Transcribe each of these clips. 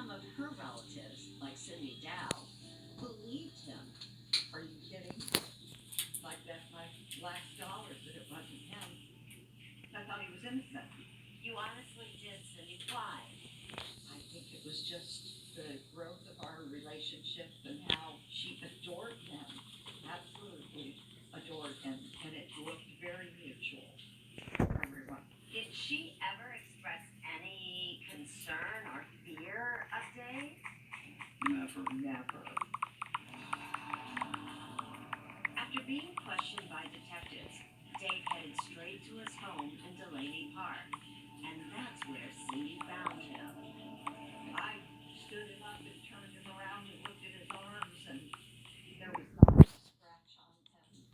some of her relatives, like Cindy Dow, believed him. Are you kidding? Like that's my last dollars that it wasn't him. I thought he was innocent. You honestly did, Cindy. Why? I think it was just the growth of our relationship and how she adored him. Absolutely adored him. And it looked very mutual for everyone. Did she ever express any concern or fear of Dave? Never. Never. After being questioned by detectives, Dave headed straight to his home in Delaney Park. And that's where Cindy found him. I stood him up and turned him around and looked at his arms, and there was not a scratch on him.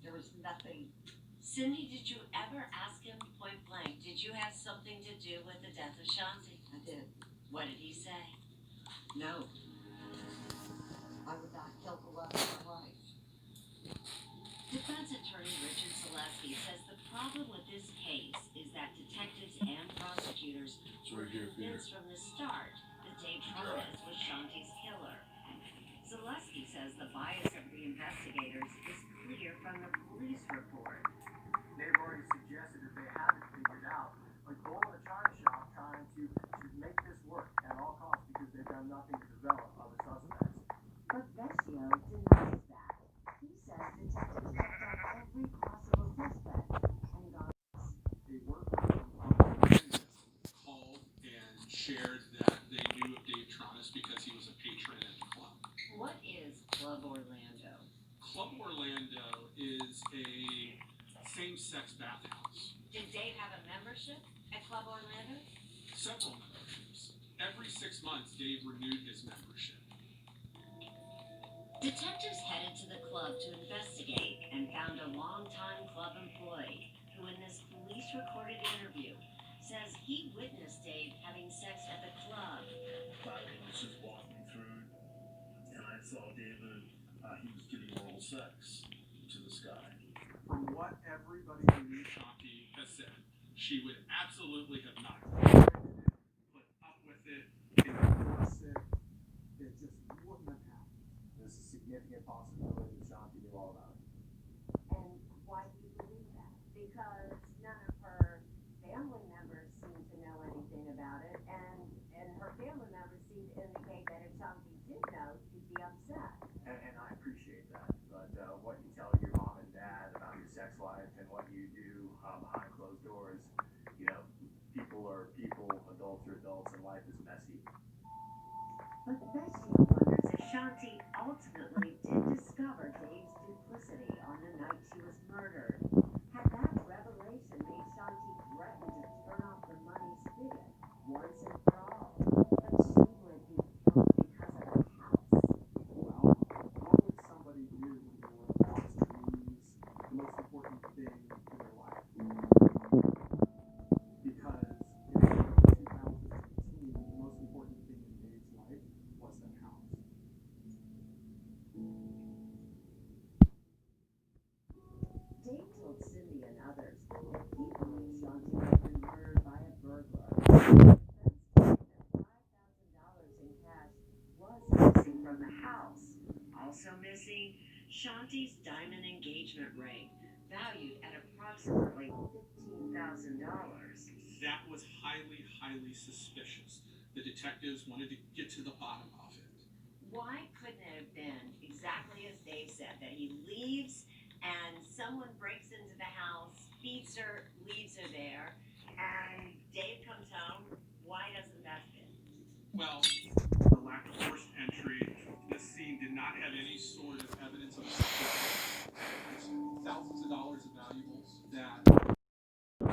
There was nothing. Cindy, did you ever ask him point blank, did you have something to do with the death of Shanti? I did. What did he say? No. I would not kill the love of my life. Defense attorney Richard Selesky says the problem with this case is that detectives and prosecutors were convinced from the start that Dave Torres was Shanti's killer. Selesky says the bias of the investigators is clear from the police report. They've already suggested that they have it figured out. Like go in a china shop trying to make this work at all costs because they've done nothing to develop other suspects. But Vecchio denies that. He says detectives checked out every possible suspect and got A worker called and shared that they knew of Dave Tronis because he was a patron at the club. What is Club Orlando? Club Orlando is a same-sex bathhouse. Did Dave have a membership at Club Orlando? Several memberships. Every 6 months, Dave renewed his membership. Detectives headed to the club to investigate and found a longtime club employee who, in this police-recorded interview, says he witnessed Dave having sex at the club. Byron was just walking through, and I saw David. He was giving oral sex to this guy. From what everybody who knew Shanti has said, she would absolutely have not tolerated it, put up with it, endorsed it. It just wouldn't have happened. There's a significant possibility that Shanti knew all about it. And why do you believe that? Because none of her family members seem to know anything about it, and her family members seem to indicate that if Shanti did know, she'd be upset. And I appreciate that. But what you tell your mom and dad about your sex life and what you do behind closed doors, you know, people are people, adults are adults, and life is messy. But Vecchio wonders if Shanti ultimately did discover Dave's duplicity on the night she was murdered. Had that revelation made Shanti threaten to turn off the money spigot once and for all? But she would be killed because of her house. Well, what would somebody do when they were about to lose the most important thing in their life? Because in 2018, the most important thing in Dave's life was that house. Dave told Cindy and others that he believed Shanti had been murdered by a burglar. Defense claimed that $5,000 in cash was missing from the house. Also missing, Shanti's diamond engagement ring, valued at approximately $15,000. That was highly, highly suspicious. The detectives wanted to get to the bottom of it. Why couldn't it have been exactly as Dave said, that he leaves and someone breaks into the house, beats her, leaves her there, and Dave comes home? Why doesn't that fit? Well, the lack of forced entry, the scene did not have any sort of evidence of thousands of dollars of valuables that A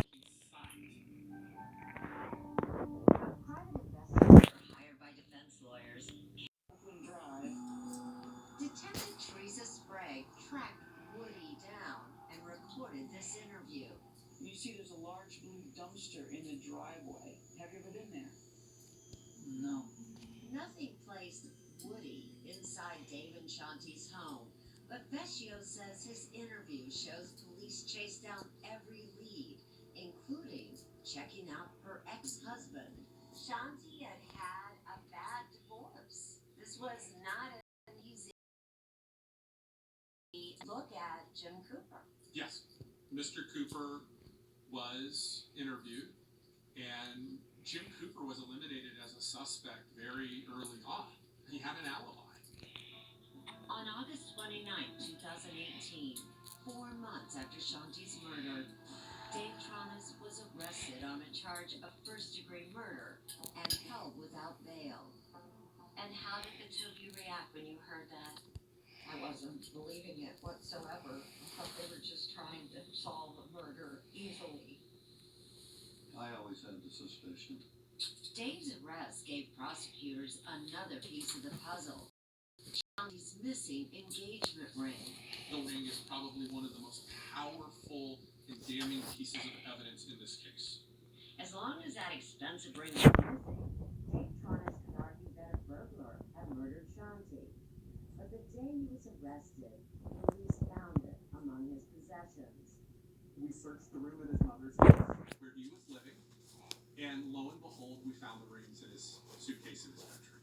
private investigator hired by defense lawyers, Detective Teresa Sprague tracked Woody down and recorded this interview. You see there's a large blue dumpster in the driveway. Have you ever been there? No. Nothing placed Woody inside Dave and Shanti's home, but Vecchio says his interview shows police chased down every lead, including checking out her ex-husband. Shanti had a was not an easy look at Jim Cooper. Yes, Mr. Cooper was interviewed, and Jim Cooper was eliminated as a suspect very early on. He had an alibi. On August 29, 2018, 4 months after Shanti's murder, Dave Tronis was arrested on a charge of first-degree murder and held without bail. And how did the two of you react when you heard that? I wasn't believing it whatsoever. I thought they were just trying to solve a murder easily. I always had the suspicion. Dave's arrest gave prosecutors another piece of the puzzle. Shanti's missing engagement ring. The ring is probably one of the most powerful and damning pieces of evidence in this case. As long as that expensive ring was missing, Dave Tronis could argue that a burglar had murdered Shanti. But the day he was arrested, police found it among his possessions. We searched the room at his mother's house. Where he was living, and lo and behold, we found the rings in his suitcase in his bedroom.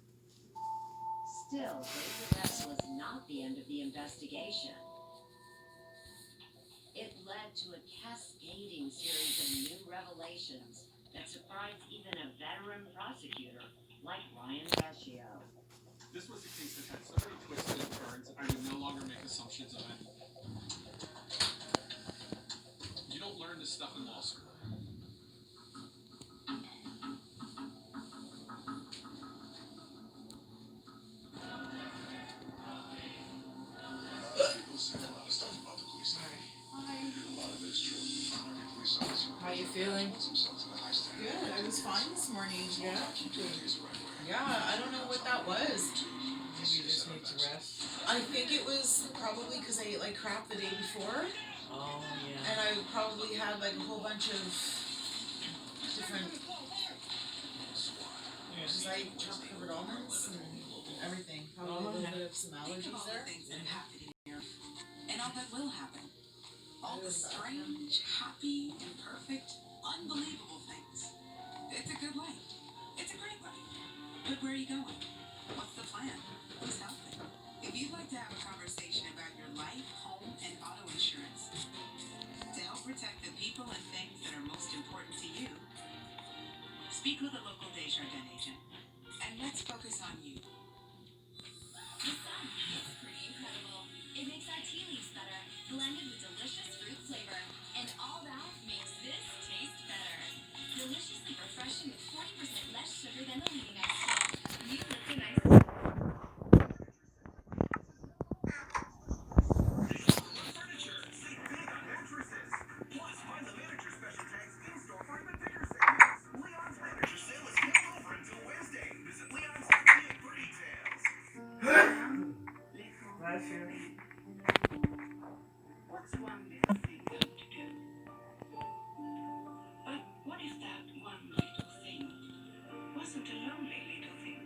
Still, Dave's arrest was not the end of the investigation. It led to a cascading series of new revelations that surprised even a veteran prosecutor like Ryan Vecchio. This was a case that had so many twists and turns, I would no longer make assumptions on it. You don't learn this stuff in law school. People say a lot of stuff about the police. A lot of it's true. Every police officer. How you feeling? Puts themselves in a high standard. Good. I was fine this morning. Yeah. Keep doing things the right way. Yeah. I don't know what that was. Maybe you just need to rest. I think it was probably because I ate like crap the day before, Oh, yeah. and I probably had like a whole bunch of different. Because I ate chocolate covered almonds and everything. Probably a little bit of some allergies there. Things that have happened in here, and all that will happen. All the strange, happy, imperfect, unbelievable things. It's a good life. It's a great life. But where are you going? What's the plan? Who's helping? If you'd like to have a conversation about your life, home, and auto insurance to help protect the people and things that are most important to you, speak with a local Desjardins agent. And let's focus on you. The sun is pretty incredible. It makes our tea leaves better, blended with delicious fruit flavor. And all that makes this taste better. Deliciously refreshing with 40% less sugar than the leading ice cream. New Lipton ice cream. Furniture. Save big on mattresses. Plus, find the manager special tags in store for even bigger savings. Leon's Furniture Sale is kept over until Wednesday. Visit Leon's today for details. Bless you. What's one little thing going to do? But what if that one little thing wasn't a lonely little thing?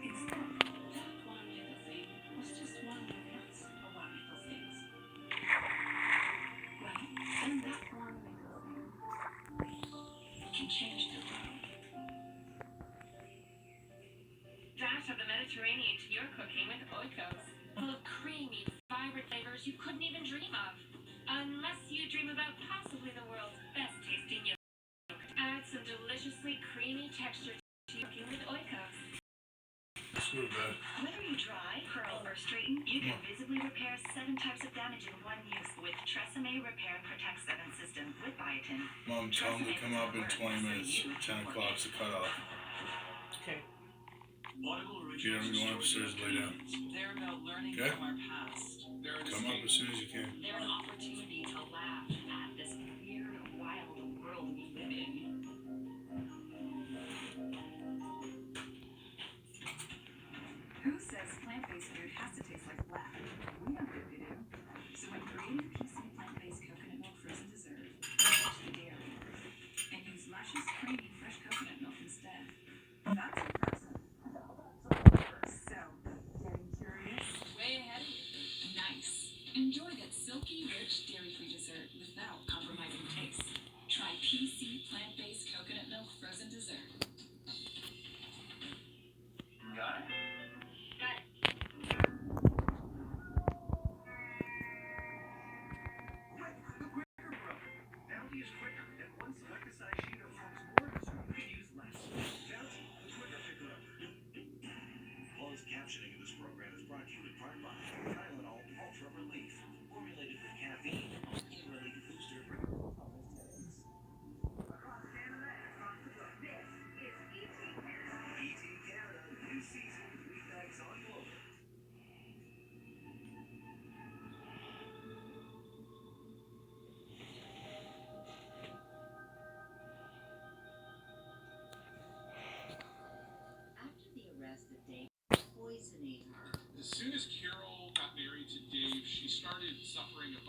Instead, that one little thing was just one of lots of wonderful things. Well, then that one little thing can change the world. Dash of the Mediterranean to your cooking with Oikos. Full of creamy, vibrant flavors you couldn't even dream of. Unless you dream about possibly the world's best tasting yolk. Add some deliciously creamy texture to your cooking with Oikos. Let's go to bed. Whether you dry, curl, or straighten, you can visibly repair 7 types of damage in one use with Tresemme Repair and Protect 7 system with biotin. Mom, tell him to come up in 20 minutes. 10 o'clock's the cutoff. Okay. Get everyone upstairs and lay down. They're about learning Okay. from our past. They're Come up as soon as you can. They're an opportunity to laugh at this weird, wild world we live in. Who says plant-based food has to taste like black? We know what we do. So when creative PC plant-based coconut milk frozen dessert, ditch the dairy and use luscious, creamy, fresh coconut milk instead. That's impressive. So, getting curious? Way ahead of you. Nice. Enjoy that silky, rich, dairy-free dessert without compromising taste. Try PC plant-based coconut milk frozen dessert. As soon as Carol got married to Dave, she started suffering a bunch